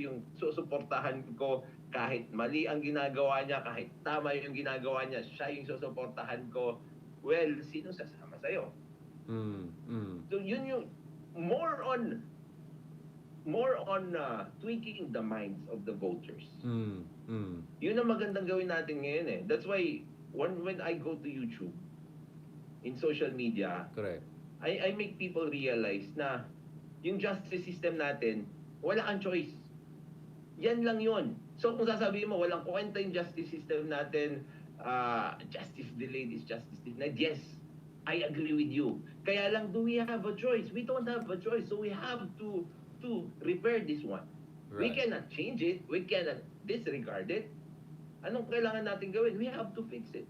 yung susuportahan ko kahit mali ang ginagawa niya, kahit tama yung ginagawa niya, siya yung susuportahan ko. Well, sino sasama sa'yo? So yun yung more on tweaking the minds of the voters. Yun ang magandang gawin natin ngayon eh. That's why when I go to YouTube, in social media, Correct. I make people realize na yung justice system natin, wala kang choice. Yan lang yun. So kung sasabihin mo, walang kwenta yung justice system natin, justice delayed is justice denied. Yes, I agree with you. Kaya lang, do we have a choice? We don't have a choice. So we have to repair this one. Right. We cannot change it. We cannot disregard it. Anong kailangan natin gawin? We have to fix it.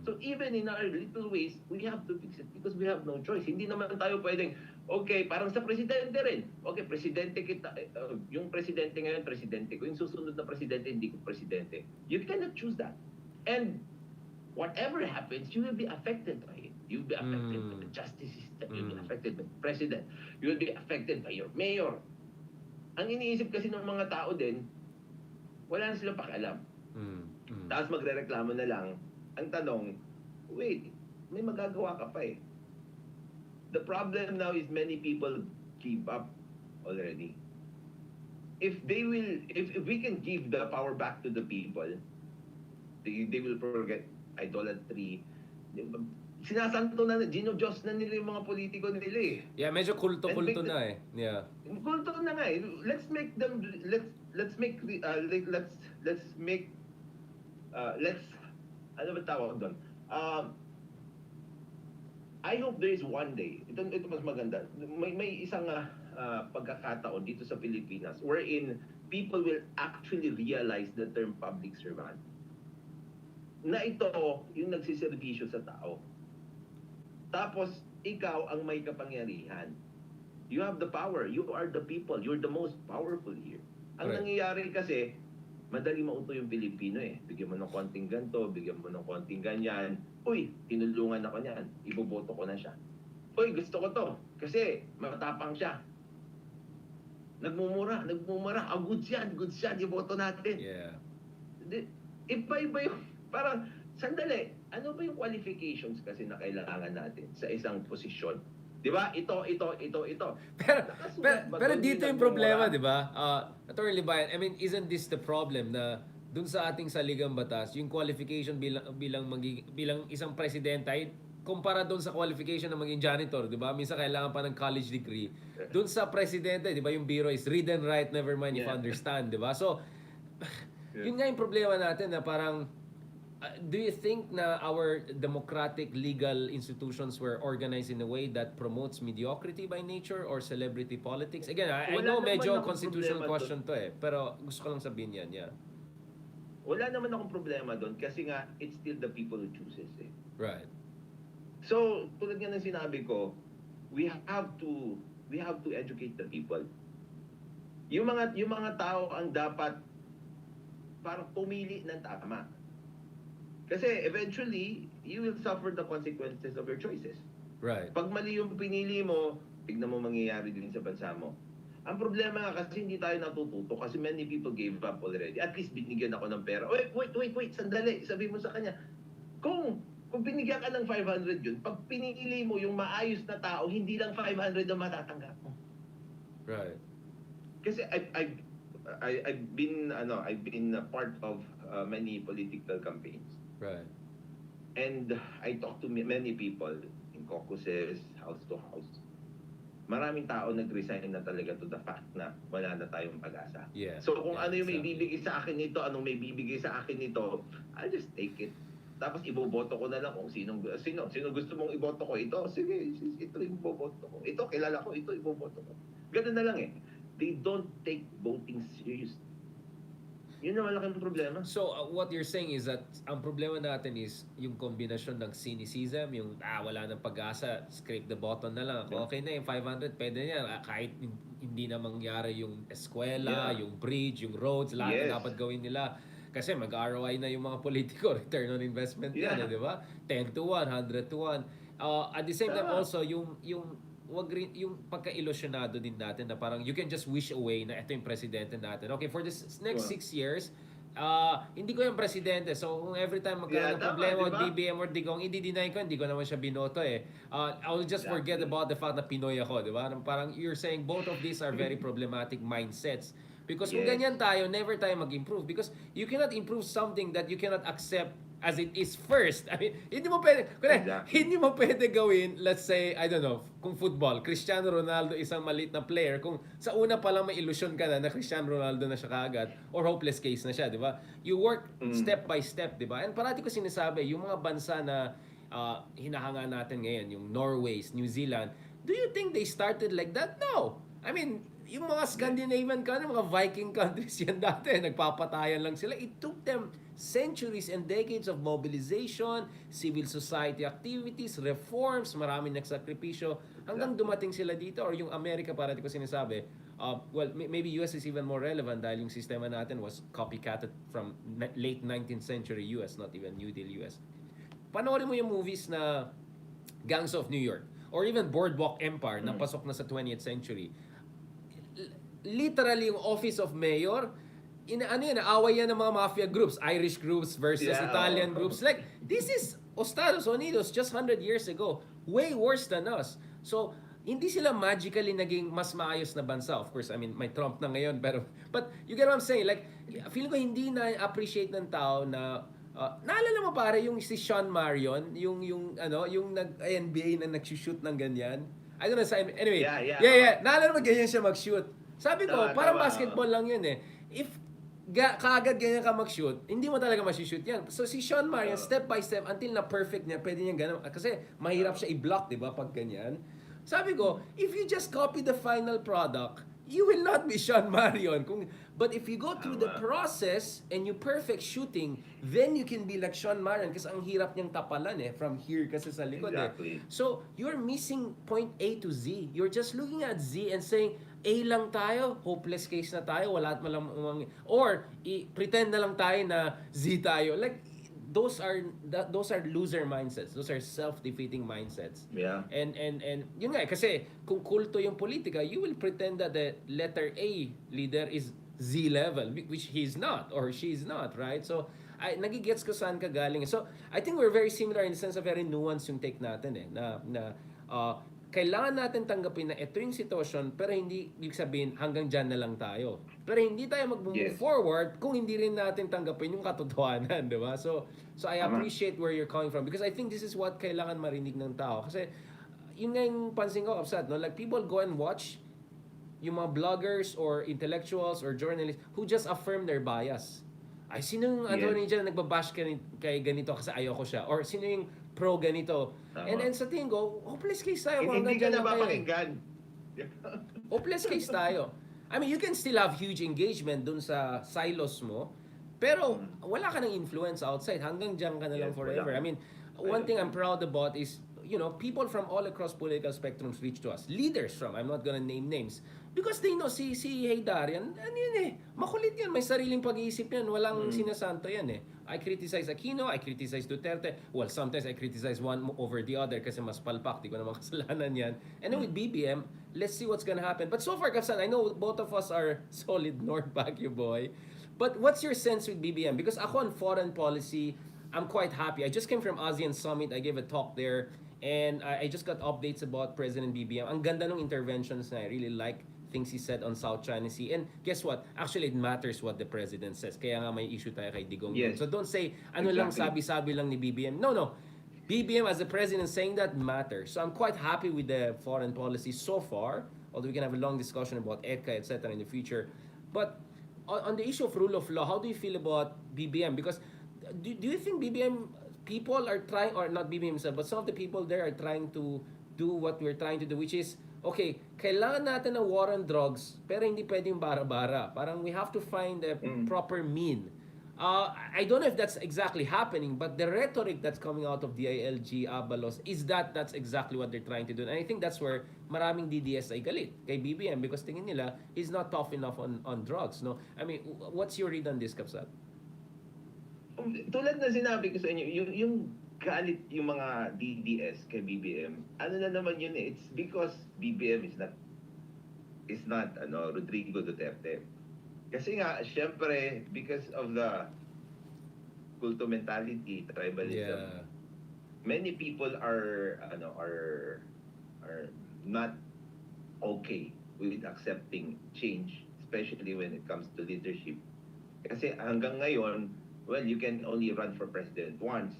So even in our little ways, we have to fix it because we have no choice. Hindi naman tayo pwedeng, okay, parang sa presidente rin. Okay, presidente kita, yung presidente ngayon, presidente ko. Yung susunod na presidente, hindi ko presidente. You cannot choose that. And whatever happens, you will be affected by it. You will be affected by the justice system. You will be affected by the president. You will be affected by your mayor. Ang iniisip kasi ng mga tao din, wala na silang pakialam. Tapos magre-reklamo na lang. Ang tanong, wait, may magagawa ka pa eh. The problem now is many people give up already. If we can give the power back to the people, they will forget idolatry. Sinasanto na, Diyos na nila yung mga politiko nila eh. Yeah, medyo kulto-kulto na eh. Yeah. Kulto na nga eh. Let's make ano ba tawag doon? I hope there is one day, ito mas maganda, may isang pagkakataon dito sa Pilipinas wherein people will actually realize the term public servant. Na ito yung nagsiservisyo sa tao. Tapos, ikaw ang may kapangyarihan. You have the power. You are the people. You're the most powerful here. Ang nangyayari kasi, madali mauto yung Pilipino eh. Bigyan mo ng konting ganto, bigyan mo ng konting ganyan. Uy, tinulungan ako niyan. Iboboto ko na siya. Uy, gusto ko to. Kasi matapang siya. Nagmumura. Goods yan. Iboto natin. Yeah. Iba-iba yung, parang, sandali, ano ba yung qualifications kasi na kailangan natin sa isang posisyon? Di ba? Ito. Pero dito yung problema, di ba? Attorney Libayan, I mean, isn't this the problem na dun sa ating saligang batas, yung qualification bilang isang presidente ay kumpara dun sa qualification na maging janitor, di ba? Minsan kailangan pa ng college degree. Dun sa presidente, di ba, yung biro is read and write, never mind if understand, di ba? So, yun nga yung problema natin na parang do you think na our democratic legal institutions were organized in a way that promotes mediocrity by nature or celebrity politics? Again, I know medyo constitutional question to eh, pero gusto ko lang sabihin yan, yeah. Wala naman akong problema doon kasi nga it's still the people who chooses eh. Right. So, tulad nga ng sinabi ko, we have to educate the people. Yung mga tao ang dapat parang pumili ng tama. Kasi eventually, you will suffer the consequences of your choices. Right. Pag mali yung pinili mo, tignan mo mangyayari din sa bansa mo. Ang problema nga kasi hindi tayo natututo kasi many people gave up already. At least binigyan ako ng pera. Wait, sandali. Sabi mo sa kanya, kung binigyan ka ng 500 yun, pag pinili mo yung maayos na tao, hindi lang 500 ang matatanggap mo. Right. Kasi I've been a part of many political campaigns. Right. And I talked to many people in caucuses, house to house. Maraming tao nag-resign na talaga to the fact na wala na tayong pag-asa. Yeah. So kung ano yung may bibigay sa akin nito, anong may bibigay sa akin nito, I'll just take it. Tapos iboboto ko na lang kung sino gusto mong iboto ko. Ito, sige, ito yung iboboto ko. Ito, kilala ko, ito iboboto ko. Ganun na lang eh. They don't take voting seriously. Yun na malaking problema. So, what you're saying is that ang problema natin is yung kombinasyon ng cynicism, yung wala nang pag-asa, scrape the button na lang. Okay na yung 500, pwede na yan. Kahit hindi na mangyari yung eskwela, yung bridge, yung roads, lahat na dapat gawin nila. Kasi mag-ROI na yung mga politiko, return on investment yan, di ba? 10 to 1, 100 to 1. At the same time also, yung wag rin yung pagka-ilusyonado din natin na parang you can just wish away na ito yung presidente natin. Okay, for this next 6 years, hindi ko yung presidente. So, kung every time magkaroon ng tama, problema di with ba? BBM or Digong, i-deny ko, hindi ko naman siya binoto eh. I will just forget about the fact na Pinoy ako, di ba? Parang you're saying both of these are very problematic mindsets. Because kung Yes. ganyan tayo, never tayo mag-improve. Because you cannot improve something that you cannot accept as it is first. I mean, hindi mo pwede, Exactly. hindi mo pwede gawin, let's say, I don't know, kung football, Cristiano Ronaldo isang maliit na player, kung sa una pa lang may illusion ka na Cristiano Ronaldo na siya kaagad, or hopeless case na siya, di ba? You work step by step, di ba? And parati ko sinasabi, yung mga bansa na hinahanga natin ngayon, yung Norway, New Zealand, do you think they started like that? No! I mean, yung mga Scandinavian countries, mga Viking countries yan dati, nagpapatayan lang sila. It took them centuries and decades of mobilization, civil society activities, reforms, maraming nagsakripisyo, hanggang dumating sila dito. Or yung Amerika, parati ko sinasabi, well, maybe US is even more relevant dahil yung sistema natin was copycatted from late 19th century US, not even New Deal US. Panoorin mo yung movies na Gangs of New York, or even Boardwalk Empire, na pasok na sa 20th century. Literally yung office of mayor, away yan ng mga mafia groups, Irish groups versus Italian groups. Like, this is Estados Unidos just 100 years ago. Way worse than us. So, hindi sila magically naging mas maayos na bansa. Of course, I mean, may Trump na ngayon, but you get what I'm saying? Like, feeling ko hindi na-appreciate ng tao na naalala mo pare yung si Sean Marion, yung nag-NBA na nag-shoot ng ganyan. I don't know, anyway. Yeah. Naalala mo ganyan siya mag-shoot. Sabi ko, parang basketball lang yun eh. If kaagad ganyan ka mag-shoot, hindi mo talaga mag-shoot yan. So si Sean Marion, step by step, until na perfect niya, pwede niya ganun. Kasi mahirap siya i-block, di ba, pag ganyan. Sabi ko, if you just copy the final product, you will not be Sean Marion. But if you go through the process and you perfect shooting, then you can be like Sean Marion kasi ang hirap niyang tapalan from here kasi sa likod Exactly. So, you're missing point A to Z. You're just looking at Z and saying, A lang tayo, hopeless case na tayo, wala at malamang, or pretend na lang tayo na Z tayo. Like, those are loser mindsets. Those are self-defeating mindsets. Yeah. And yun nga kasi kung kulto yung politika, you will pretend that the letter A leader is Z level, which he's not or she's not, right? So nagigets ko saan ka galing. So I think we're very similar in the sense of very nuanced yung take natin na kailangan natin tanggapin na ito yung sitwasyon pero hindi ibig sabihin hanggang dyan na lang tayo. Pero hindi tayo mag-move forward kung hindi rin natin tanggapin yung katotohanan, di ba? So I appreciate where you're coming from because I think this is what kailangan marinig ng tao. Kasi yun nga yung pansin ko, upset, no? Like people go and watch yung mga bloggers or intellectuals or journalists who just affirm their bias. Ay, sino yung attorney dyan na nagbabash kay ganito kasi ayoko siya? Or sino yung pro ganito? And sa tingin ko, hopeless case tayo. Hindi ka na papakinggan. Hopeless case tayo. I mean, you can still have huge engagement dun sa silos mo, pero wala ka ng influence outside. Hanggang dyan ka na lang forever. I mean, one thing I'm proud about is, people from all across political spectrums reach to us. Leaders from, I'm not gonna name names, because they know si Heydarian, makulit yan, may sariling pag-iisip yan, walang sinasanto yan I criticize Aquino, I criticize Duterte, well, sometimes I criticize one over the other kasi mas palpak, di ko naman kasalanan yan. And then with BBM, let's see what's gonna happen. But so far, Kapsan, I know both of us are solid North Baguio boy, but what's your sense with BBM? Because ako on foreign policy, I'm quite happy. I just came from ASEAN Summit, I gave a talk there, and I just got updates about President BBM. Ang ganda ng interventions na I really like things he said on South China Sea. And guess what? Actually, it matters what the president says. Kaya nga may issue tayo kay Digong. Yes. So don't say, lang sabi-sabi lang ni BBM. No. BBM as the president saying that matters. So I'm quite happy with the foreign policy so far. Although we can have a long discussion about ATTY, etc. in the future. But on the issue of rule of law, how do you feel about BBM? Because do you think BBM people are trying, or not BBM himself, but some of the people there are trying to do what we're trying to do, which is, okay, kailangan natin ng war on drugs, pero hindi pwedeng bara-bara. Parang we have to find a proper mean. I don't know if that's exactly happening, but the rhetoric that's coming out of DILG, Abalos, is that's exactly what they're trying to do. And I think that's where maraming DDS ay galit kay BBM because tingin nila he's not tough enough on drugs. No, I mean, what's your read on this, Kapsat? Tulad na sinabi ko sa inyo, yung galit yung mga DDS kay BBM, ano na naman yun eh, it's because BBM is not Rodrigo Duterte. Kasi nga, syempre, because of the culto mentality, tribalism, Yeah. many people are not okay with accepting change, especially when it comes to leadership. Kasi hanggang ngayon, well, you can only run for president once.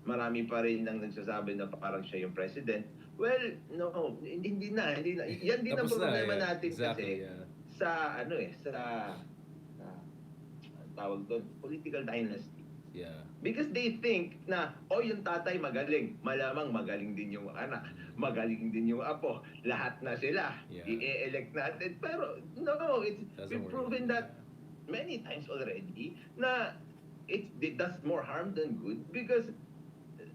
Marami pa rin nang nagsasabi na parang siya yung president. Well, no, hindi na. Yan din ang Tapos na, problema yeah. natin Exactly, kasi yeah. sa tawag doon, political dynasty. Yeah. Because they think na, yung tatay magaling, malamang magaling din yung anak, magaling din yung apo, lahat na sila, Yeah. i-elect natin. Pero no, we've proven that many times already na it does more harm than good because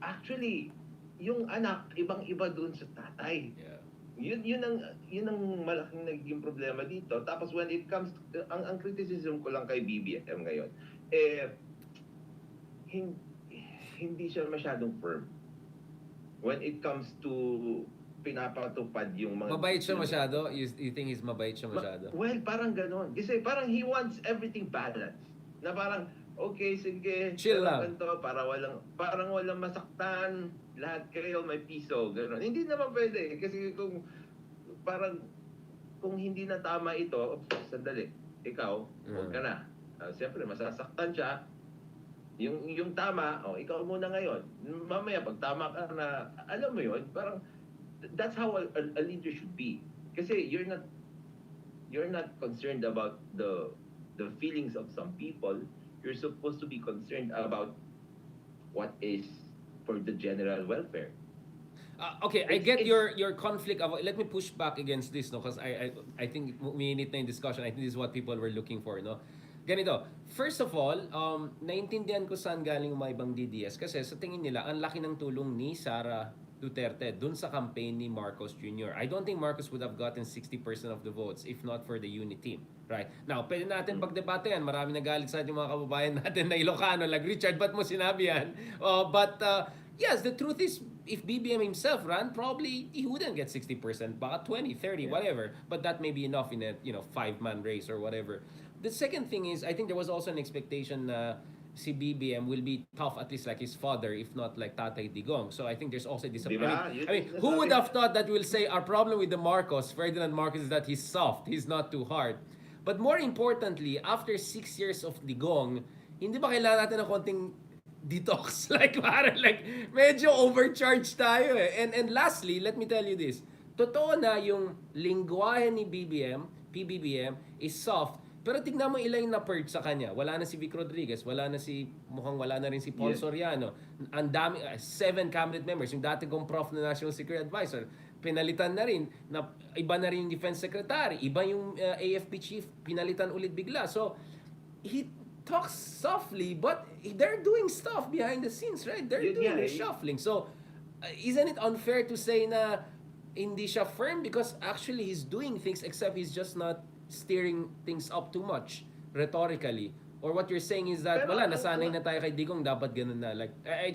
actually, yung anak, ibang-iba doon sa tatay. Yeah. Yun ang malaking naging problema dito. Tapos when it comes ang criticism ko lang kay BBM ngayon, hindi siya masyadong firm when it comes to pinapatupad yung mga... Mabait siya masyado? You think he's mabait siya masyado? Well, parang ganon. Kasi parang he wants everything balanced. Na parang, okay, sige, chill lang. Parang walang masaktan, lahat kayo may piso, ganon. Hindi naman pwede. Kasi kung hindi na tama ito, sandali, ikaw, huwag ka na. Siyempre, masasaktan siya. Yung tama, ikaw muna ngayon. Mamaya, pag tama ka na, alam mo yun, parang, that's how a leader should be. Kasi you're not concerned about the feelings of some people. You're supposed to be concerned about what is for the general welfare. Okay, I get your conflict. Let me push back against this, no? Because I think umiinit na yung discussion. I think this is what people were looking for, no? Ganito, first of all, naintindihan ko saan galing yung mga ibang DDS kasi sa tingin nila, ang laki ng tulong ni Sara Duterte dun sa campaign ni Marcos Jr. I don't think Marcos would have gotten 60% of the votes if not for the unit team. Right? Now, pwede natin pagdebate yan. Marami nagalit sa ating mga kababayan natin na Ilocano, like Richard, ba't mo sinabi yan? Yes, the truth is, if BBM himself ran, probably he wouldn't get 60%, baka 20, 30, whatever. But that may be enough in a 5-man race or whatever. The second thing is, I think there was also an expectation na si BBM will be tough at least like his father, if not like Tatay Digong. So I think there's also this. Diba? I mean, who would have thought that we'll say our problem with the Ferdinand Marcos, is that he's soft, he's not too hard. But more importantly, after 6 years of Digong, hindi ba kailangan natin ng konting detox? Like medyo overcharged tayo eh. And lastly, let me tell you this. Totoo na yung lingwahe ni PBBM is soft. Pero tignan mo ilan yung na-purge sa kanya. Wala na si Vic Rodriguez, mukhang wala na rin si Paul Soriano. Ang dami, 7 cabinet members, yung dati kong prof na National Security Advisor, pinalitan na rin, iba na rin yung Defense Secretary, iba yung AFP Chief, pinalitan ulit bigla. So, he talks softly, but they're doing stuff behind the scenes, right? They're doing reshuffling. So, isn't it unfair to say na hindi siya firm? Because actually, he's doing things, except he's just not steering things up too much rhetorically. Or what you're saying is that nasanay na tayo kay Digong, dapat ganun na. Like I'm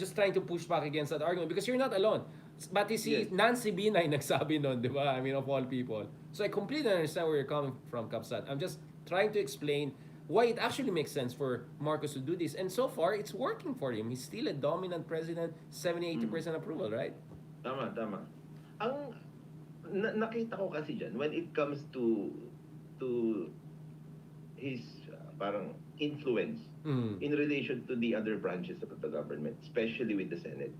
just trying to push back against that argument because you're not alone. But you see, Nancy Binay nagsabi nun, di ba? I mean, of all people. So I completely understand where you're coming from, Kapsat. I'm just trying to explain why it actually makes sense for Marcos to do this. And so far, it's working for him. He's still a dominant president, 70-80% approval, right? Tama. Nakita ko kasi dyan, when it comes to his parang influence in relation to the other branches of the government, especially with the Senate.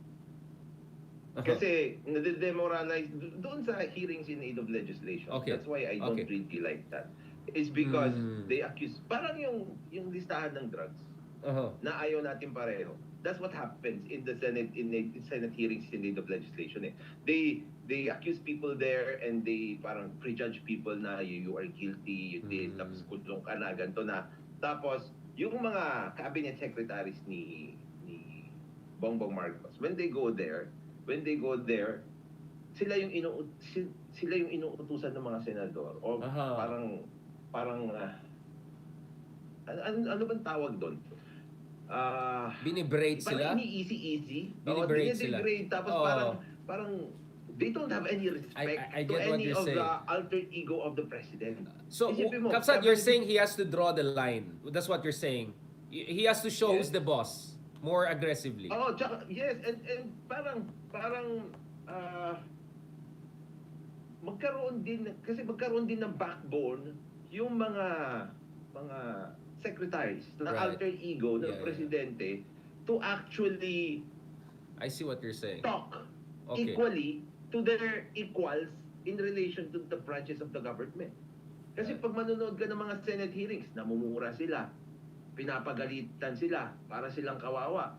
Kasi nade-demoralize doon sa hearings in aid of legislation. Okay. That's why I don't really like that. It's because they accuse, parang yung listahan ng drugs na ayaw natin pareho. That's what happens in the Senate Senate hearings in aid of legislation. They accuse people there and they parang prejudge people na you are guilty, you did, tapos kulong ka na, ganito na. Tapos yung mga cabinet secretaries ni Bongbong Marcos, when they go there, sila yung inuutusan ng mga senador o parang ano bang tawag doon? Biniberate parang sila? ini-easy-easy. Biniberate sila. Dinidegrade. Tapos Oo. parang they don't have any respect I to get what any you're of the saying. alter ego of the president. So, Isipin mo, Kapsat, you're sabi ni saying he has to draw the line. That's what you're saying. He has to show who's yes. the boss more aggressively. Oh, tsaka, yes, and parang ah, magkaroon din ng backbone yung mga secretaries na Right. alter ego ng Yeah. presidente to actually I see what you're saying. talk Okay. equally to their equals in relation to the branches of the government. Kasi Right. pag manonood ka ng mga Senate hearings, namumura sila, pinapagalitan sila, para silang kawawa.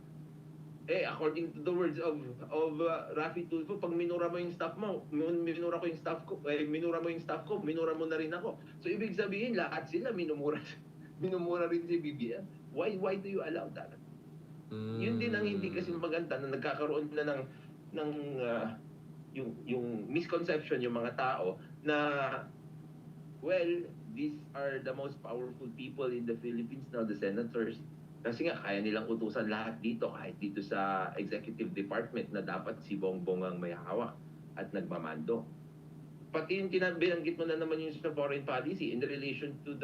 According to the words of Rafi Tulfo, pag minura mo yung staff mo, minura ko yung staff ko, minura mo yung staff ko, minura mo na rin ako. So ibig sabihin, lahat sila minumura minumura rin si BBM. Why do you allow that? Yun din ang hindi kasi maganda na nagkakaroon na ng yung misconception yung mga tao na well, these are the most powerful people in the Philippines now, the senators. Kasi nga, kaya nilang utusan lahat dito, kahit dito sa executive department na dapat si Bongbong ang may hawak at nagmamando. Pati yung binanggit mo na naman yung sa foreign policy in relation to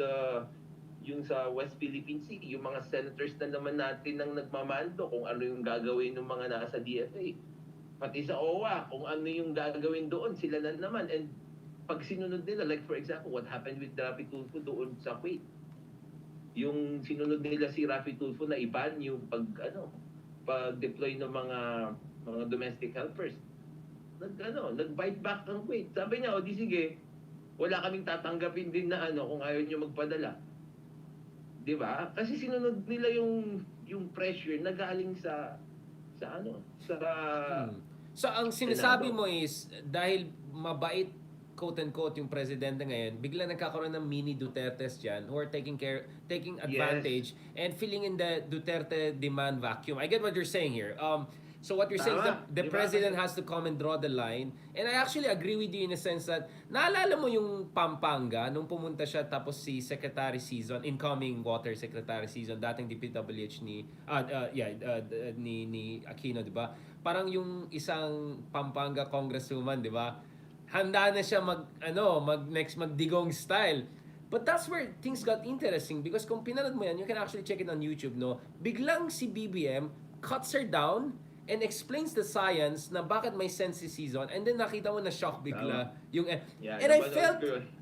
yung sa West Philippine Sea, yung mga senators na naman natin ang nagmamando kung ano yung gagawin ng mga nasa DFA. Pati sa OWA, kung ano yung gagawin doon, sila na naman. And pag sinunod nila, like for example, what happened with Rafi Tulfo doon sa Kuwait. Yung sinunod nila si Rafi Tulfo na iban yung pag-deploy ng mga domestic helpers. Nag-bite back ang Kuwait. Sabi niya, di sige, wala kaming tatanggapin din na kung ayaw niyo magpadala. 'Di ba? Kasi sinunod nila yung pressure na galing sa So ang sinasabi mo is dahil mabait quote-unquote yung presidente ngayon, bigla nagkakaroon ng mini Dutertes dyan who are taking advantage and filling in the Duterte demand vacuum. I get what you're saying here. So what you're saying is the president has to come and draw the line. And I actually agree with you in a sense that naalala mo yung Pampanga nung pumunta siya tapos si Secretary Season, incoming Water Secretary Season, dating DPWH ni Aquino, di ba? Parang yung isang Pampanga congresswoman, di ba? Handa na siya magdigong style. But that's where things got interesting because kung pinanood mo yan, you can actually check it on YouTube, no? Biglang si BBM cuts her down and explains the science na bakit may sense si Season and then nakita mo na shock bigla yung and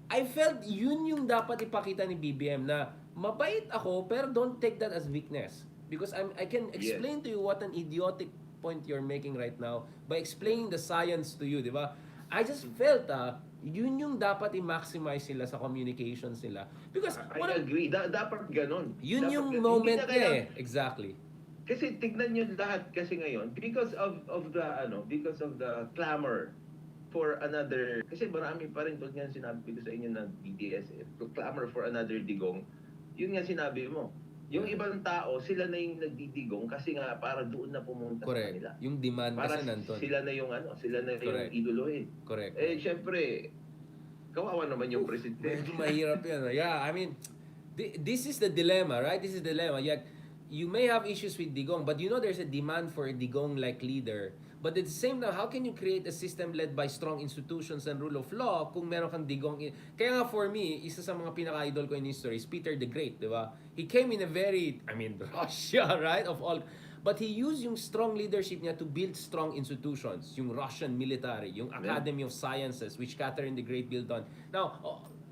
I felt yun yung dapat ipakita ni BBM na mabait ako pero don't take that as weakness because I can explain to you what an idiotic point you're making right now by explaining the science to you, di ba? I just felt yun yung dapat i-maximize sila sa communications nila. Because I agree. Dapat ganon. Yun dapat yung ganon. moment niya Exactly. Kasi tignan niyo lahat kasi ngayon because of the clamor for another, kasi marami pa rin tulad nga sinabi ko sa inyo ng BDS, clamor for another digong. Yun nga sinabi mo. Yung ibang tao, sila na yung nagdidigong kasi nga para doon na pumunta sa kanila. Yung demand para kasi nandun. Sila na yung yung idolohin. Correct. Syempre, kawawa naman yung presidente. Medyo mahirap yan. Yeah, I mean, this is the dilemma, right? This is the dilemma. You may have issues with digong, but you know there's a demand for a digong-like leader. But at the same time, how can you create a system led by strong institutions and rule of law kung meron kang digong? Kaya nga for me, isa sa mga pinaka-idol ko in history is Peter the Great, di ba? He came in a very, Russia, right? Of all. But he used yung strong leadership niya to build strong institutions. Yung Russian military, yung Academy of Sciences, which Catherine the Great built on. Now,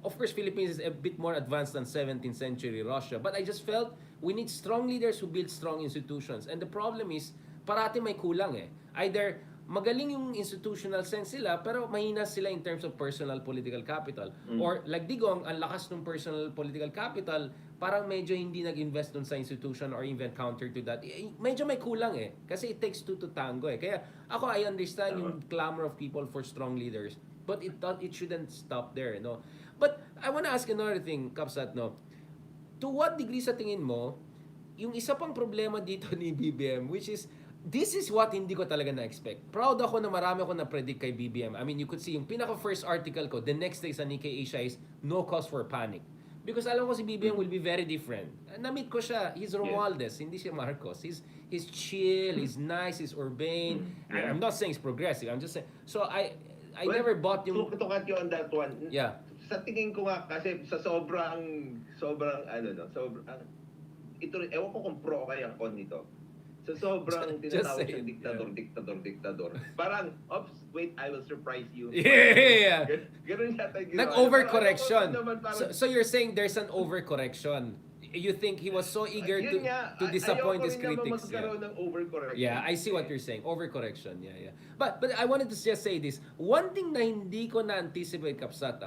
of course, Philippines is a bit more advanced than 17th century Russia. But I just felt we need strong leaders who build strong institutions. And the problem is, parati may kulang Either magaling yung institutional sense sila, pero mahina sila in terms of personal political capital. Or like Digong, ang lakas ng personal political capital, parang medyo hindi nag-invest dun sa institution or even counter to that. Medyo may kulang Kasi it takes two to tango Kaya ako, I understand yung clamor of people for strong leaders. But it shouldn't stop there, no? But I wanna ask another thing, Kapsat, no? To what degree sa tingin mo, yung isa pang problema dito ni BBM, which is, this is what hindi ko talaga na-expect. Proud ako na marami ako na-predict kay BBM. I mean, you could see yung pinaka-first article ko, the next day sa Nikkei Asia is, no cause for panic. Because alam ko si BBM will be very different. Na-meet ko siya. He's Romualdez, hindi siya Marcos. He's chill, he's nice, he's urbane. Yeah. I'm not saying he's progressive. I'm just saying. So I Well, never bought yung... to cut you on that one. Yeah. Sa tingin ko nga kasi sa sobrang ano no, sobrang ito ewan ko kung pro kaya con nito. Sa sobrang tinatawag siyang diktador. Parang, oops, wait, I will surprise you. Yeah. Ganun yata yung ginawa. Nag-overcorrection. Parang, So you're saying there's an overcorrection. You think he was so eager yun nga, to disappoint his ayoko rin naman critics. magkaroon ng overcorrection. Yeah, I see what you're saying. Overcorrection. Yeah. But I wanted to just say this. One thing na hindi ko na-anticipate, Kapsat,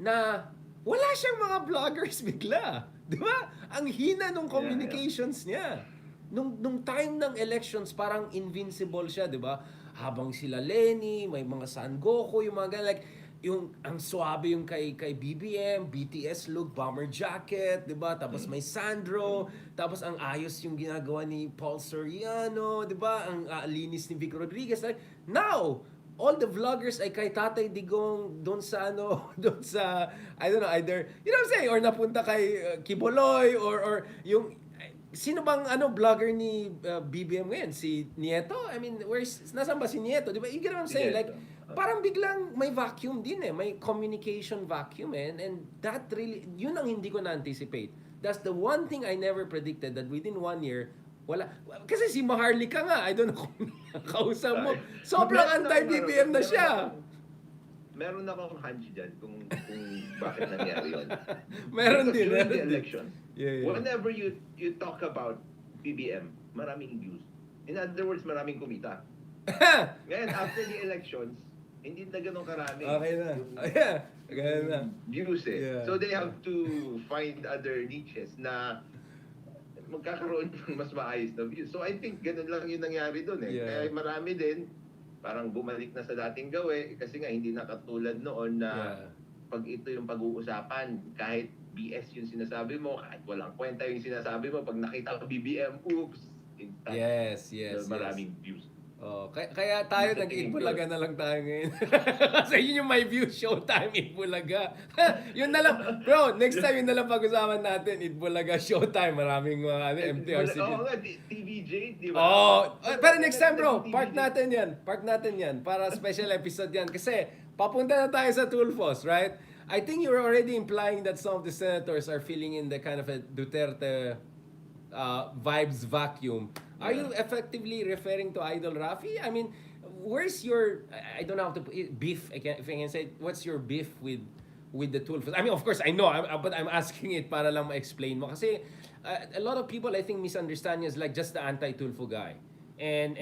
na wala siyang mga vloggers bigla. Di ba? Ang hina nung communications niya. Nung time ng elections, parang invincible siya, di ba? Habang sila Lenny, may mga San Goku, yung mga ganun, like, yung ang suabe yung kay BBM, BTS look, bomber jacket, 'di ba? Tapos may Sandro, tapos ang ayos yung ginagawa ni Paul Soriano, 'di ba? Ang linis ni Vic Rodriguez. Like, now, all the vloggers ay kay Tatay Digong doon sa doon sa I don't know, either, you know what I'm saying, or napunta kay Kiboloy or yung sino bang vlogger ni BBM ngayon? Si Nieto? I mean, nasaan ba si Nieto? Di ba? You get what I'm saying? Like, parang biglang may vacuum din may communication vacuum and that really, yun ang hindi ko na-anticipate. That's the one thing I never predicted, that within 1 year, wala. Kasi si Maharlika nga, I don't know kung kausap mo, sobrang anti-BBM na siya. Meron akong hunch dyan kung bakit nangyari yun. Meron din. During the elections, yeah. whenever you talk about BBM, maraming views. In other words, maraming kumita. Ngayon, after the elections, hindi na ganun karami. Okay na. Ganun na. Views Yeah. So they have to find other niches na magkakaroon ng mas maayos na views. So I think ganun lang yung nangyari doon Yeah. Kaya marami din, parang bumalik na sa dating gawe kasi nga hindi na katulad noon na pag ito yung pag-uusapan, kahit BS yung sinasabi mo, kahit walang kwenta yung sinasabi mo, pag nakita ko BBM, oops, instant. Yes. Maraming views. Oh, kaya tayo nag-Itbulaga na lang tayo ngayon. Kasi yun yung my view, showtime, Itbulaga. Yun na lang. Bro, next time yun na lang pag-usapan natin, Itbulaga, showtime. Maraming mga MTRCB. Oo nga, TVJ, di ba? Pero next time bro, park natin yan. Para special episode yan. Kasi papunta na tayo sa Tulfos, right? I think you're already implying that some of the senators are filling in the kind of a Duterte vibes vacuum. Are you effectively referring to Idol Rafi? I mean, where's your, I don't know how to put it, beef, if I can say, what's your beef with the Tulfos? I mean, of course, I know, but I'm asking it para lang ma-explain mo. Kasi a lot of people, I think, misunderstand you as like just the anti-Tulfo guy. And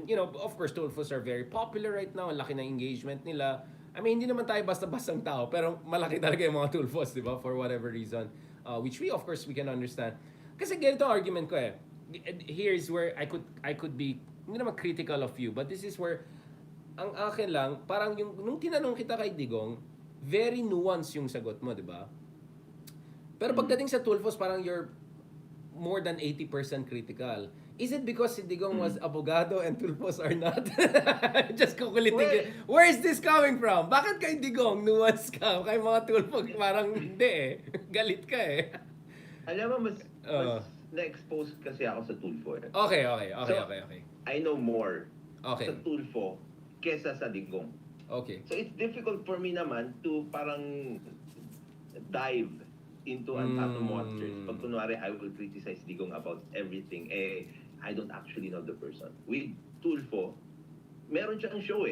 you know, of course, Tulfos are very popular right now. Ang laki ng engagement nila. I mean, hindi naman tayo basta-bastang tao, pero malaki talaga yung mga Tulfos, di ba? For whatever reason. Which we, of course, we can understand. Kasi ganito ang argument ko Here's where I could be, hindi naman critical of you, but this is where, ang akin lang, parang yung, nung tinanong kita kay Digong, very nuanced yung sagot mo, di ba? Pero pagdating sa Tulfos, parang you're more than 80% critical. Is it because si Digong was abogado and Tulfos are not? Just kukulitin. Where is this coming from? Bakit kay Digong nuanced ka? Kay mga Tulfos parang hindi Galit ka Alam mo, mas na-expose kasi ako sa Tulfo Okay. I know more sa Tulfo kesa sa Digong. Okay. So it's difficult for me naman to parang dive into Antato Monsters. Pag kunwari, I will criticize Digong about everything. I don't actually know the person. With Tulfo, meron siyang show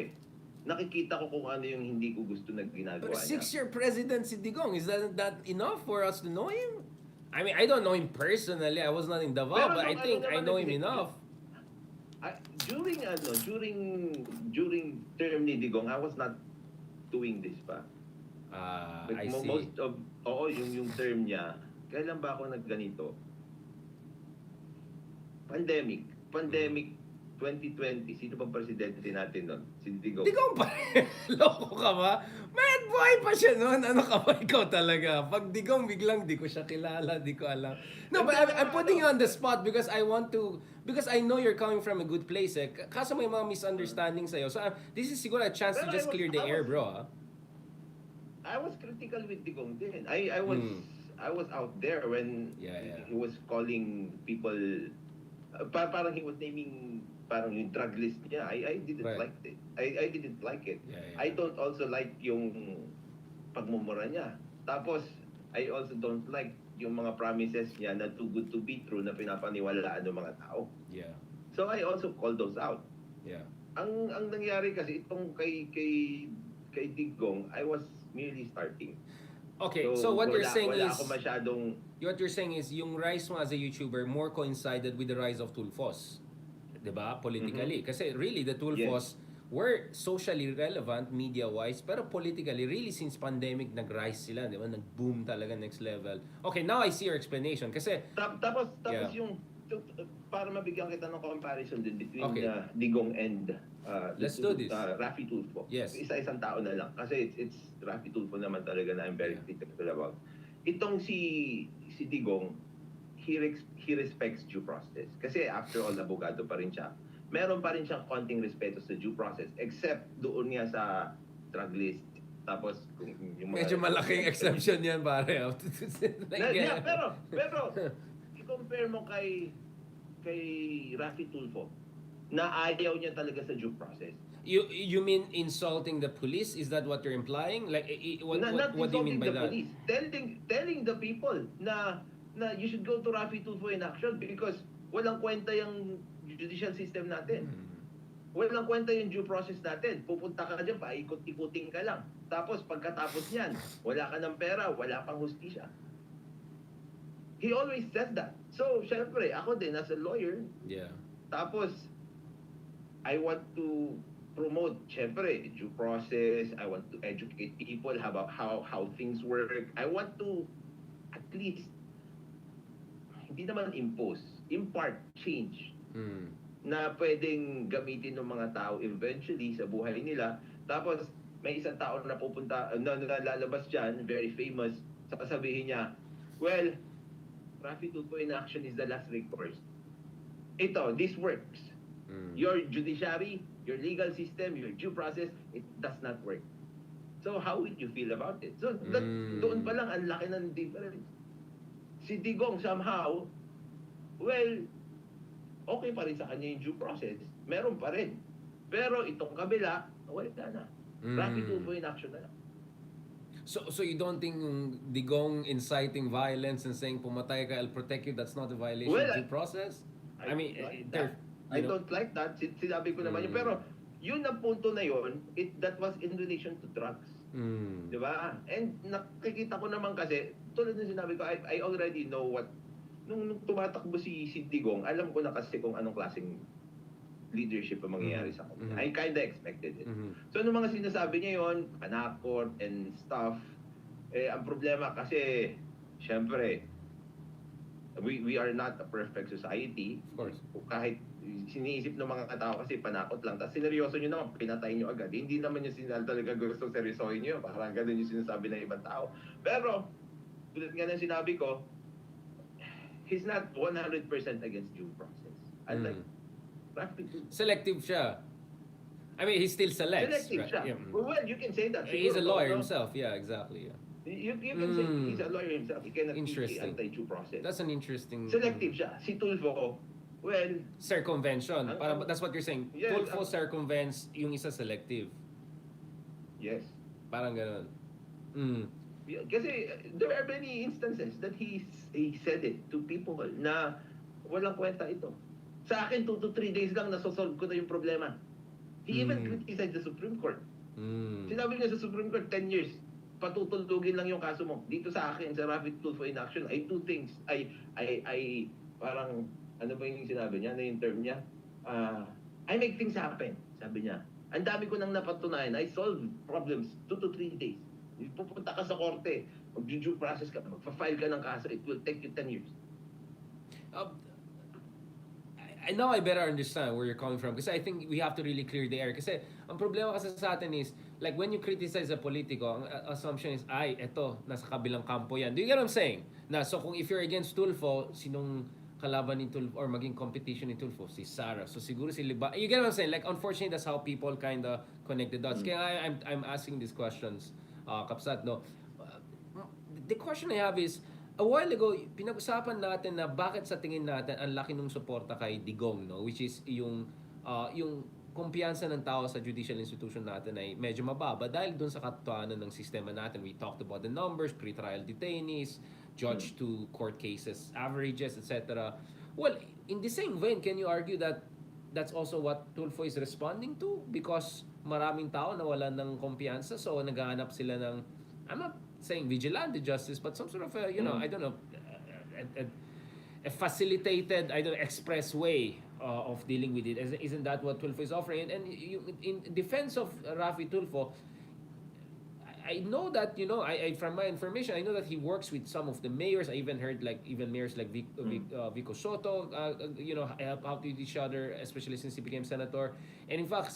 Nakikita ko kung ano yung hindi ko gusto na ginagawa niya. 6-year president si Digong. Is that enough for us to know him? I mean, I don't know him personally. I was not in Davao, but I think I know him enough. During term ni Digong, I was not doing this pa. I see. Most of yung term niya. Kailan ba ako nagganito? Pandemic 2020. Sino bang presidente natin nun? Si Digong. Digong pa rin. Loko ka ba? Man, buhay pa siya noon. Ano ka ba? Ikaw talaga. Pag Digong, biglang di ko siya kilala. Di ko alam. No, but I'm putting you on the spot because I want to, because I know you're coming from a good place Kaso may mga misunderstanding sa'yo. So this is siguro a chance to just clear the air, bro. I was critical with Digong din. I was out there when he was calling people parang he was naming parang yung drug list niya. I didn't like it. I didn't like it. I don't also like yung pagmumura niya. Tapos I also don't like yung mga promises niya na too good to be true na pinapaniwalaan ng mga tao. Yeah. So I also call those out. Yeah. Ang nangyari kasi itong kay Digong, I was merely starting. Okay, so what you're saying is ako masyadong what you're saying is yung rise mo as a YouTuber more coincided with the rise of Tulfos. 'Di ba? Politically. Kasi really the Tulfos were socially relevant media-wise pero politically really since pandemic nag-rise sila, 'di ba? Nag-boom talaga next level. Okay, now I see your explanation kasi tapos yung para mabigyan kita ng comparison din between Digong and let's do this. Rafi Tulfo. Yes. Isa-isang tao na lang kasi it's Rafi Tulfo naman talaga na I'm very critical about. Itong si Digong, he respects due process. Kasi after all, abogado pa rin siya. Meron pa rin siyang konting respeto sa due process except doon niya sa drug list. Tapos yung medyo malaking exception yan pare. pero i-compare mo kay Rafi Tulfo na ayaw niya talaga sa due process. You mean insulting the police? Is that what you're implying? Like what do you mean by that? Police. Telling the people na you should go to Rafi Tulfo in action because walang kwenta yung judicial system natin. Walang kwenta yung due process natin. Pupunta ka dyan, paikot-ikuting ka lang. Tapos pagkatapos niyan, wala ka ng pera, wala pang hustisya. He always says that. So, syempre, ako din as a lawyer. Yeah. Tapos, I want to promote, syempre, due process. I want to educate people about how things work. I want to at least, hindi naman impart change na pwedeng gamitin ng mga tao eventually sa buhay nila. Tapos, may isang tao na pupunta, na lalabas dyan, very famous, sasabihin niya, well, Rafi Tulfo in action is the last recourse. Ito, this works. Your judiciary, your legal system, your due process, it does not work. So how would you feel about it? So doon pa lang ang laki ng difference. Si Digong somehow, well, okay pa rin sa kanya yung due process. Meron pa rin. Pero itong kabila, wala na. Rafi Tulfo in action na lang. So you don't think Digong inciting violence and saying pumatay ka, I'll protect you, that's not a violation of due process? I mean, I don't like that. Sinabi ko naman yun. Pero yun ang punto na yun, that was in relation to drugs. Di ba? And nakikita ko naman kasi, tulad ng sinabi ko, I already know what, nung tumatakbo si Digong, alam ko na kasi kung anong klaseng leadership ang mangyayari sa kanya. I kinda expected it. So, nung mga sinasabi niya yun, panakot and stuff, ang problema kasi, syempre, we are not a perfect society. Of course. Kahit siniisip ng mga tao kasi panakot lang. Tapos sineryoso nyo naman, pinatay nyo agad. Hindi naman yung talaga gusto seryosohin nyo. Parang ganun yung sinasabi ng ibang tao. Pero, tulad nga ng sinabi ko, he's not 100% against due process. Unlike selective siya. I mean, he still selects. Selective siya. Yeah. Well, you can say that. He's a lawyer himself. Yeah, exactly. Yeah. You can say he's a lawyer himself. He cannot be anti-due process. That's an interesting... Selective siya. Si Tulfo, well... circumvention. That's what you're saying. Yes, Tulfo circumvents yung isa selective. Yes. Parang ganun. Kasi there are many instances that he said it to people na walang kwenta ito. Sa akin, 2 to 3 days lang nasosolve ko na yung problema. He even criticized the Supreme Court. Sinabi niya sa Supreme Court, 10 years, patutulugin lang yung kaso mo. Dito sa akin, sa Rafi Tulfo in action, I do things. I parang, ano ba yung sinabi niya, na yung term niya? I make things happen, sabi niya. Ang dami ko nang napatunayan. I solve problems 2 to 3 days. Pupunta ka sa korte, mag-due process ka, magpa-file ka ng kaso, it will take you 10 years. Now I better understand where you're coming from kasi I think we have to really clear the air kasi ang problema kasi sa atin is like when you criticize a politiko, ang assumption is eto nasa kabilang kampo yan. Do you get what I'm saying? So kung if you're against Tulfo, sinong kalaban ni Tulfo or maging competition ni Tulfo? Si Sara. So siguro si LIBAYAN. You get what I'm saying? Like unfortunately that's how people kind of connect the dots. Kaya I'm asking these questions Kapsat, no? The question I have is, a while ago, pinag-usapan natin na bakit sa tingin natin ang laki ng suporta kay Digong, no? Which is yung kumpiyansa ng tao sa judicial institution natin ay medyo mababa dahil doon sa katotohanan ng sistema natin. We talked about the numbers, pre-trial detainees, judge to court cases, averages, etc. Well, in the same vein, can you argue that that's also what Tulfo is responding to? Because maraming tao nawalan ng kumpiyansa, so naghahanap sila ng, I'm not saying vigilante justice, but some sort of a, I don't know, a facilitated, express way of dealing with it. Isn't that what Tulfo is offering? And in defense of Rafi Tulfo, I know that, I from my information, I know that he works with some of the mayors. I even heard even mayors like Vico Soto, help out with each other, especially since he became senator. And in fact,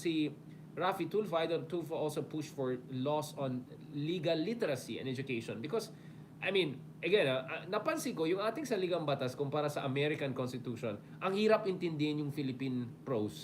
Rafi Tulfo, Tulfo also pushed for laws on legal literacy and education. Because, again, napansin ko, yung ating saligang batas kumpara sa American Constitution, ang hirap intindihin yung Philippine prose.